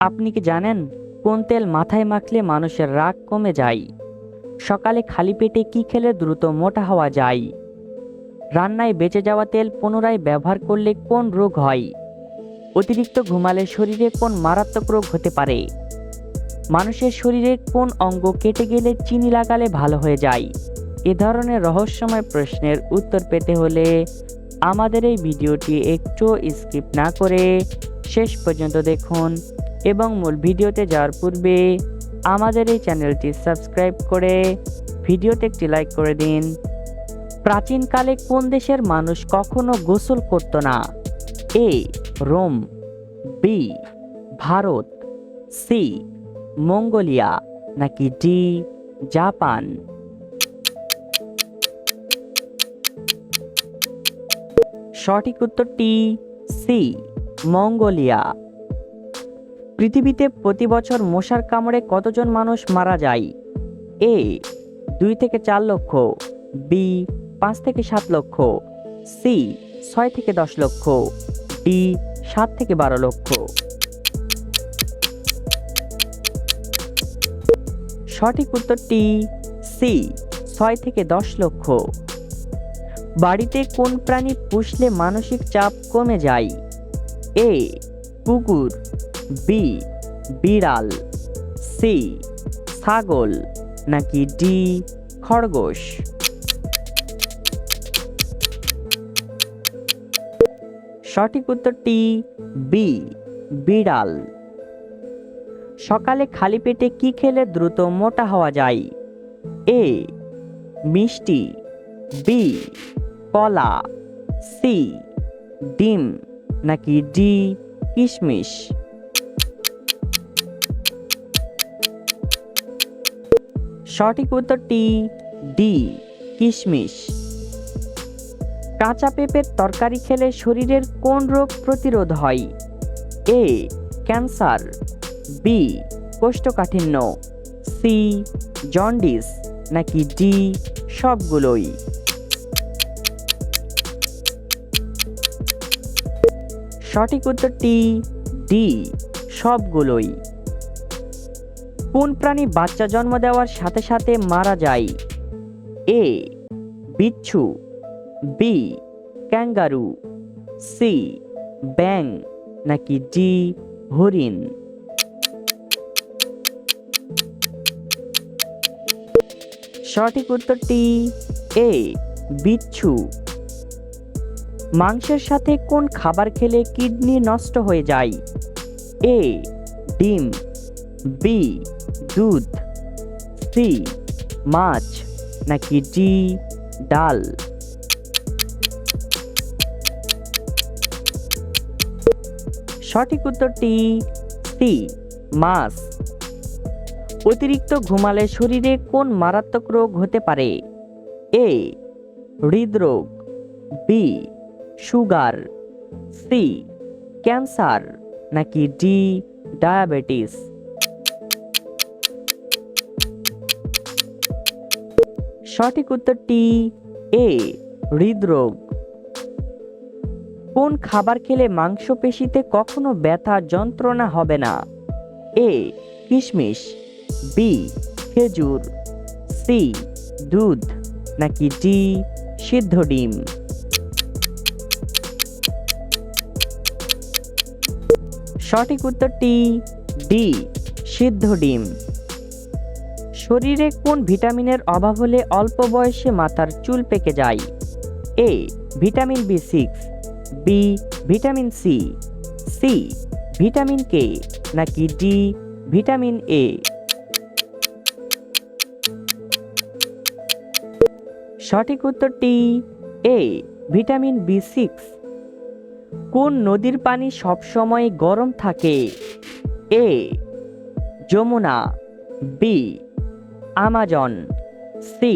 আপনি কি জানেন কোন তেল মাথায় মাখলে মানুষের রাগ কমে যায়? সকালে খালি পেটে কি খেলে দ্রুত মোটা হওয়া যায়? রান্নায় বেঁচে যাওয়া তেল পুনরায় ব্যবহার করলে কোন রোগ হয়? অতিরিক্ত ঘুমালে শরীরে কোন মারাত্মক রোগ হতে পারে? মানুষের শরীরে কোন অঙ্গ কেটে গেলে চিনি লাগালে ভালো হয়ে যায়? এ ধরনের রহস্যময় প্রশ্নের উত্তর পেতে হলে আমাদের এই ভিডিওটি একটু স্কিপ না করে শেষ পর্যন্ত দেখুন এবং মূল ভিডিওতে যাওয়ার পূর্বে আমাদের এই চ্যানেলটি সাবস্ক্রাইব করে ভিডিওতে একটি লাইক করে দিন। প্রাচীনকালে কোন দেশের মানুষ কখনো গোসল করত না? A Rome, B Bharat, C Mongolia, নাকি ডি জাপান? সঠিক উত্তরটি সি মঙ্গোলিয়া। পৃথিবীতে প্রতি বছর মশার কামড়ে কতজন মানুষ মারা যায়? এ 2 থেকে 4 লক্ষ, বি 5 থেকে 7 লক্ষ, সি 6 থেকে 10 লক্ষ, ডি 7 থেকে 12 লক্ষ। সঠিক উত্তরটি সি 6 থেকে 10 লক্ষ। বাড়িতে কোন প্রাণী পুষলে মানসিক চাপ কমে যায়? এ কুকুর, বি বিড়াল, সি ছাগল, নাকি ডি খরগোশ? সঠিক উত্তরটি বি বিড়াল। সকালে খালি পেটে কি খেলে দ্রুত মোটা হওয়া যায়? এ মিষ্টি, বি কলা, সি ডিম, নাকি ডি কিশমিশ? সঠিক উত্তরটি ডি কিশমিশ। কাঁচা পেঁপের তরকারি খেলে শরীরের কোন রোগ প্রতিরোধ হয়? এ ক্যান্সার, বি কোষ্ঠকাঠিন্য, সি জন্ডিস, নাকি ডি সবগুলোই? সঠিক উত্তরটি ডি সবগুলোই। কোন প্রাণী বাচ্চা জন্ম দেওয়ার সাথে সাথে মারা যায়? এ বিচ্ছু, বি ক্যাঙ্গারু, সি ব্যাং, নাকি ডি হরিণ? সঠিক উত্তরটি এ বিচ্ছু। মাংসের সাথে কোন খাবার খেলে কিডনি নষ্ট হয়ে যায়? এ ডিম, বি দুধ, সি মাছ, নাকি ডি ডাল? সঠিক উত্তরটি সি মাছ। অতিরিক্ত ঘুমালে শরীরে কোন মারাত্মক রোগ হতে পারে? এ হৃদরোগ, বি সুগার, সি ক্যান্সার, নাকি ডি ডায়াবেটিস? সঠিক উত্তরটি এ হৃদরোগ। কোন খাবার খেলে মাংসপেশিতে কখনো ব্যথা যন্ত্রণা হবে না? এ কিশমিশ, বি খেজুর, সি দুধ, নাকি ডি সিদ্ধ ডিম? সঠিক উত্তরটি ডি সিদ্ধ ডিম। শরীরে কোন ভিটামিনের অভাব হলে অল্প বয়সে মাথার চুল পেকে যায়? এ ভিটামিন বি6, B vitamin C, C vitamin K, নাকি ডি ভিটামিন এ? সঠিক উত্তরটি এ ভিটামিন বি6। কোন নদীর পানি সবসময় গরম থাকে? এ যমুনা, বি আমাজন, সি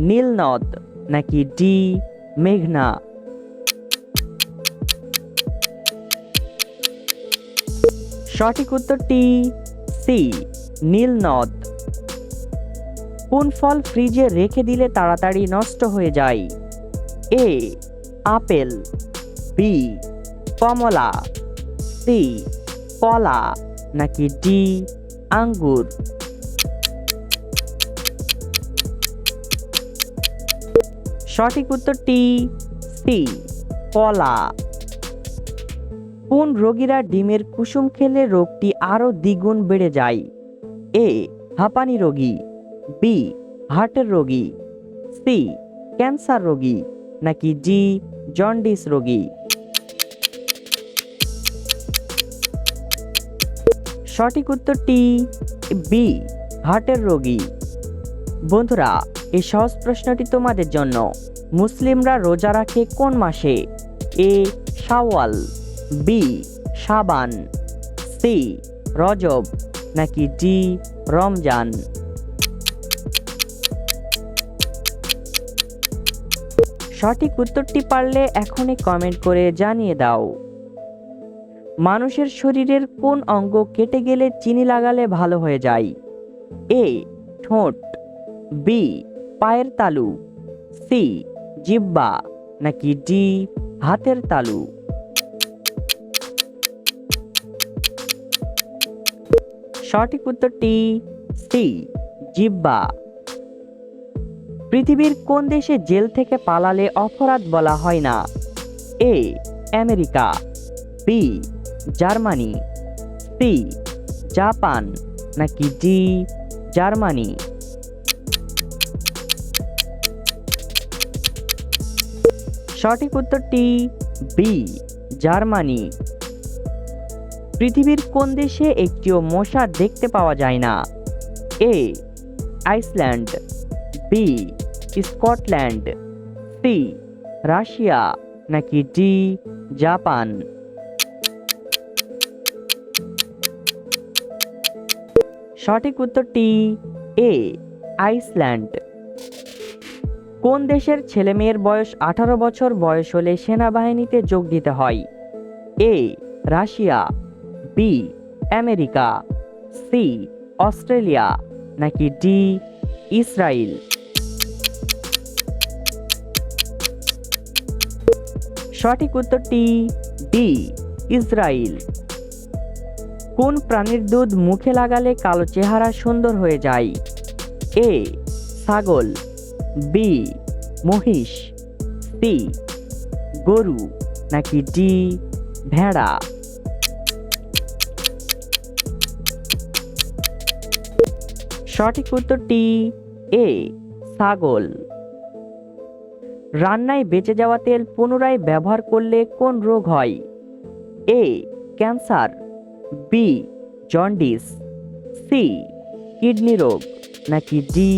নীলনদ, নাকি ডি মেঘনা? সঠিক উত্তরটি সি নীলনদ। কোন ফল ফ্রিজে রেখে দিলে তাড়াতাড়ি নষ্ট হয়ে যায়? এ আপেল, বি কমলা, সি কলা, নাকি ডি আঙ্গুর? সঠিক উত্তরটি সি কলা। কোন রোগীরা ডিমের কুসুম খেলে রোগটি আরও দ্বিগুণ বেড়ে যায়? এ হাঁপানি রোগী, বি হার্টের রোগী, সি ক্যান্সার রোগী, নাকি ডি জন্ডিস রোগী? সঠিক উত্তরটি বি হার্টের রোগী। বন্ধুরা, এই সহজ প্রশ্নটি তোমাদের জন্য। মুসলিমরা রোজা রাখে কোন মাসে? এ শাওয়াল, বি শাবান, সি রজব, নাকি ডি রমজান? সঠিক উত্তরটি পারলে এখনই কমেন্ট করে জানিয়ে দাও। মানুষের শরীরের কোন অঙ্গ কেটে গেলে চিনি লাগালে ভালো হয়ে যায়? এ ঠোঁট, বি পায়ের তালু, সি জিহ্বা, নাকি ডি হাতের তালু? সঠিক উত্তরটি সি জিহ্বা। পৃথিবীর কোন দেশে জেল থেকে পালালে অপরাধ বলা হয় না? A America, B Germany, C Japan, নাকি ডি জার্মানি? সঠিক উত্তরটি বি জার্মানি। পৃথিবীর কোন দেশে একটিও মশা দেখতে পাওয়া যায় না? A Iceland, B Scotland, C Russia, নাকি ডি জাপান? সঠিক উত্তরটি এ আইসল্যান্ড। কোন দেশের ছেলেমেয়ের বয়স 18 বছর বয়স হলে সেনাবাহিনীতে যোগ দিতে হয়? A Russia, B America, C Australia, নাকি ডি ইসরায়েল? সঠিক উত্তরটি ডি ইসরায়েল। কোন প্রাণীর দুধ মুখে লাগালে কালো চেহারা সুন্দর হয়ে যায়? এ ছাগল, বি মহিষ, সি গরু, নাকি ডি ভেড়া? সঠিক উত্তরটি এ ছাগল। রান্নায় বেঁচে যাওয়া তেল পুনরায় ব্যবহার করলে কোন রোগ হয়? A cancer, B jaundice, C kidney রোগ, নাকি ডি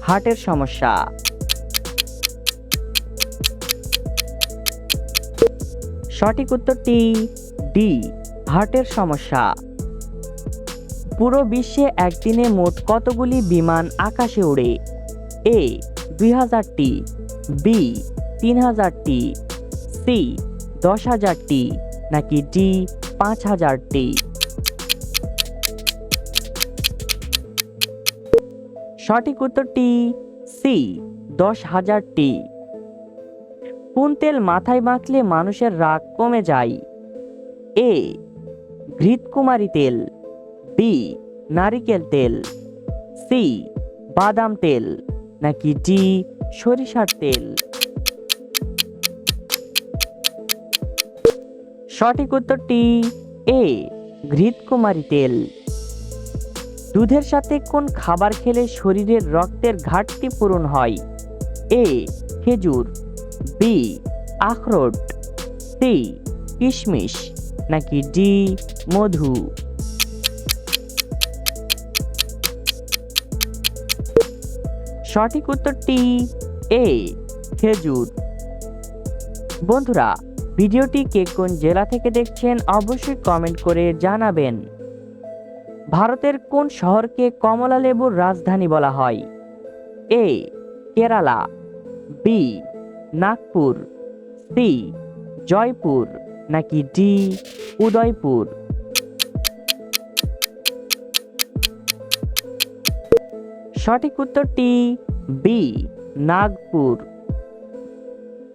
হার্টের সমস্যা? সঠিক উত্তরটি ডি হার্টের সমস্যা। পুরো বিশ্বে একদিনে মোট কতগুলি বিমান আকাশে ওড়ে? এ 2000টি, বি 3000টি, সি 10,000টি, নাকি ডি 5,000টি? সঠিক উত্তরটি সি 10,000টি। কোন তেল মাথায় মাখলে মানুষের রাগ কমে যায়? এ ঘৃতকুমারী তেল, বি নারিকেল তেল, সি বাদাম তেল, নাকি ডি সরিষার তেল? সঠিক উত্তরটি এ ঘৃতকুমারী তেল। দুধের সাথে কোন খাবার খেলে শরীরের রক্তের ঘাটতি পূরণ হয়? এ খেজুর, বি আখরোট, সি কিশমিশ, নাকি ডি মধু? সঠিক উত্তরটি এ খেজুর। বন্ধুরা, ভিডিওটি কে কোন জেলা থেকে দেখছেন অবশ্যই কমেন্ট করে জানাবেন। ভারতের কোন শহরকে কমলা লেবুর রাজধানী বলা হয়? এ কেরালা, বি নাগপুর, সি জয়পুর, নাকি ডি উদয়পুর? সঠিক উত্তরটি বি নাগপুর।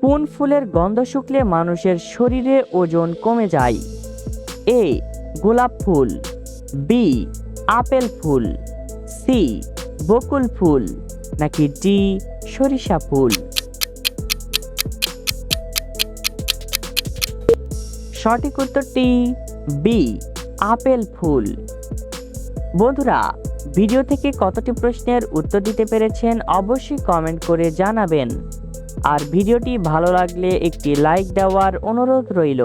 কোন ফুলের গন্ধ শুকলে মানুষের শরীরে ওজন কমে যায়? এ গোলাপ ফুল, বি আপেল ফুল, সি বকুল ফুল, নাকি ডি সরিষা ফুল? সঠিক উত্তরটি বি আপেল ফুল। বন্ধুরা, ভিডিও থেকে কতটি প্রশ্নের উত্তর দিতে পেরেছেন অবশ্যই কমেন্ট করে জানাবেন। আর ভিডিওটি ভালো লাগলে একটি লাইক দেওয়ার অনুরোধ রইল।